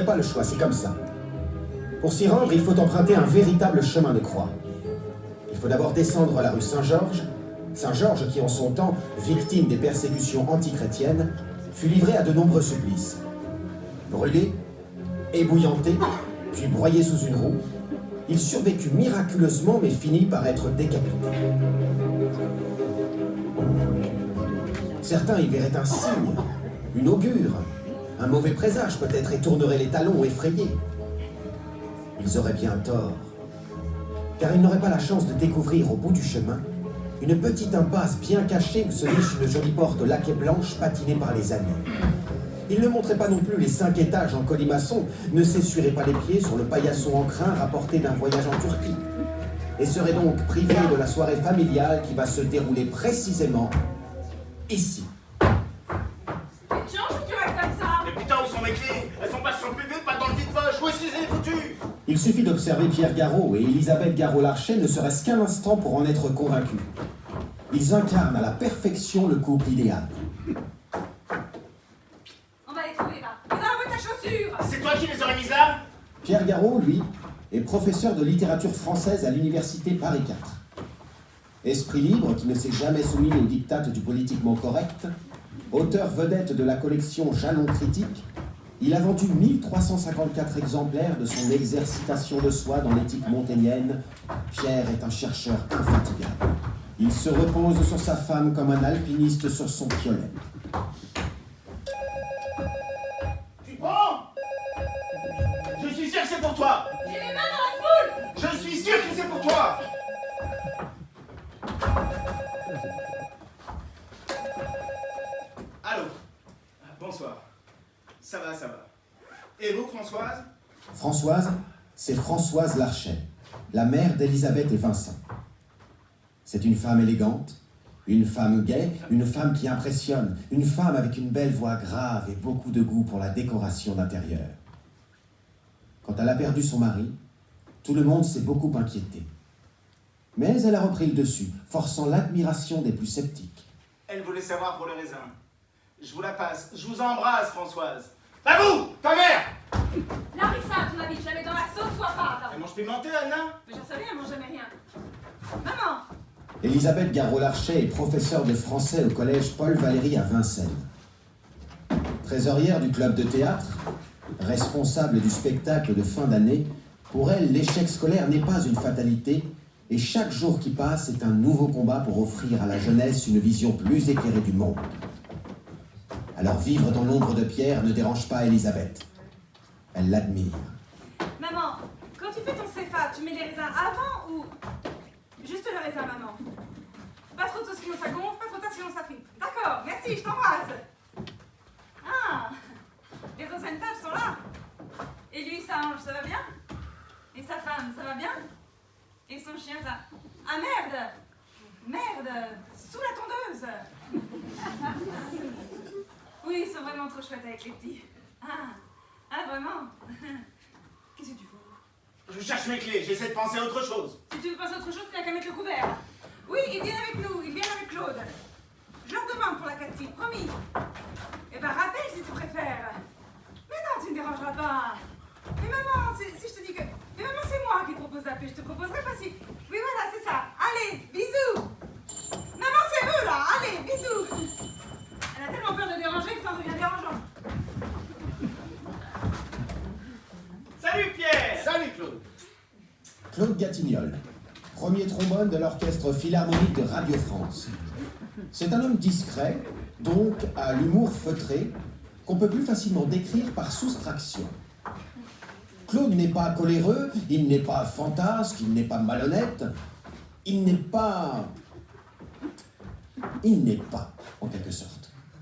a pas le choix, c'est comme ça. Pour s'y rendre, il faut emprunter un véritable chemin de croix. Il faut d'abord descendre la rue Saint-Georges. Saint-Georges, qui en son temps, victime des persécutions antichrétiennes, fut livré à de nombreux supplices. Brûlé, ébouillanté, puis broyé sous une roue, il survécut miraculeusement mais finit par être décapité. Certains y verraient un signe, une augure, un mauvais présage peut-être et tourneraient les talons effrayés. Ils auraient bien tort, car ils n'auraient pas la chance de découvrir au bout du chemin une petite impasse bien cachée où se niche une jolie porte laquée blanche patinée par les années. Ils ne montraient pas non plus les 5 étages en colimaçon, ne s'essuieraient pas les pieds sur le paillasson en crin rapporté d'un voyage en Turquie, et seraient donc privés de la soirée familiale qui va se dérouler précisément ici. Change, tu restes comme ça. Mais putain, où sont mes clés? Elles sont pas sur le PV, pas dans le vide-poche. Où est-ce que je les ai foutues? Il suffit d'observer Pierre Garot et Elisabeth Garot-Larcher ne serait-ce qu'un instant pour en être convaincus. Ils incarnent à la perfection le couple idéal. On va les trouver là. Ils ont enlevé ta chaussure. C'est toi qui les aurais mises là? Pierre Garot, lui, est professeur de littérature française à l'université Paris IV. Esprit libre qui ne s'est jamais soumis aux diktats du politiquement correct, auteur vedette de la collection Jalons critiques, il a vendu 1354 exemplaires de son exercitation de soi dans l'éthique montaignienne. Pierre est un chercheur infatigable. Il se repose sur sa femme comme un alpiniste sur son piolet. Tu prends? Je suis sûr que c'est pour toi. J'ai les mains dans la foule. Je suis sûr que c'est pour toi. Allô? Bonsoir. Ça va, ça va. Et vous, Françoise? Françoise, c'est Françoise Larcher, la mère d'Elisabeth et Vincent. C'est une femme élégante, une femme gaie, une femme qui impressionne, une femme avec une belle voix grave et beaucoup de goût pour la décoration d'intérieur. Quand elle a perdu son mari, tout le monde s'est beaucoup inquiété. Mais elle a repris le dessus, forçant l'admiration des plus sceptiques. Elle voulait savoir pour le raisin. Je vous la passe. Je vous embrasse, Françoise. À vous, ta mère! Larissa, à ton avis, je la mets dans la sauce ou à part? Elle mange pimenté, Anna? Mais j'en sais rien, elle mange jamais rien. Maman! Elisabeth Garot-Larcher est professeure de français au collège Paul-Valéry à Vincennes. Trésorière du club de théâtre, responsable du spectacle de fin d'année, pour elle, l'échec scolaire n'est pas une fatalité, et chaque jour qui passe est un nouveau combat pour offrir à la jeunesse une vision plus éclairée du monde. Alors vivre dans l'ombre de Pierre ne dérange pas Elisabeth. Elle l'admire. Maman, quand tu fais ton CFA, tu mets les raisins avant ou... Juste le raisin, maman. Pas trop tôt sinon ça gonfle, pas trop tard sinon ça frite. D'accord, merci, je t'embrasse. Ah, les Rosenthal sont là. Et lui, sa hanche, ça va bien? Et sa femme, ça va bien? Et son chien, ça... Ah merde! Merde! Sous la tondeuse! Oui, ils sont vraiment trop chouettes avec les petits. Ah, vraiment? Qu'est-ce que tu fous? Je cherche mes clés. J'essaie de penser à autre chose. Si tu veux passer à autre chose, tu n'as qu'à mettre le couvert. Oui, ils viennent avec nous, ils viennent avec Claude. Je leur demande pour la Castille, promis. Eh ben, rappelle si tu préfères. Mais non, tu ne dérangeras pas. Mais maman, si je te dis que... Mais maman, c'est moi qui te propose d'appeler, je te proposerai pas si... Oui, voilà, c'est ça. Allez, bisous. Maman, c'est eux, là. Allez, bisous. Elle a tellement peur de déranger que ça en devient dérangeant. Salut, Pierre. Salut, Claude. Claude Gatignol, premier trombone de l'orchestre philharmonique de Radio France. C'est un homme discret, donc à l'humour feutré, qu'on peut plus facilement décrire par soustraction. Claude n'est pas coléreux, il n'est pas fantasque, il n'est pas malhonnête, il n'est pas, en quelque sorte.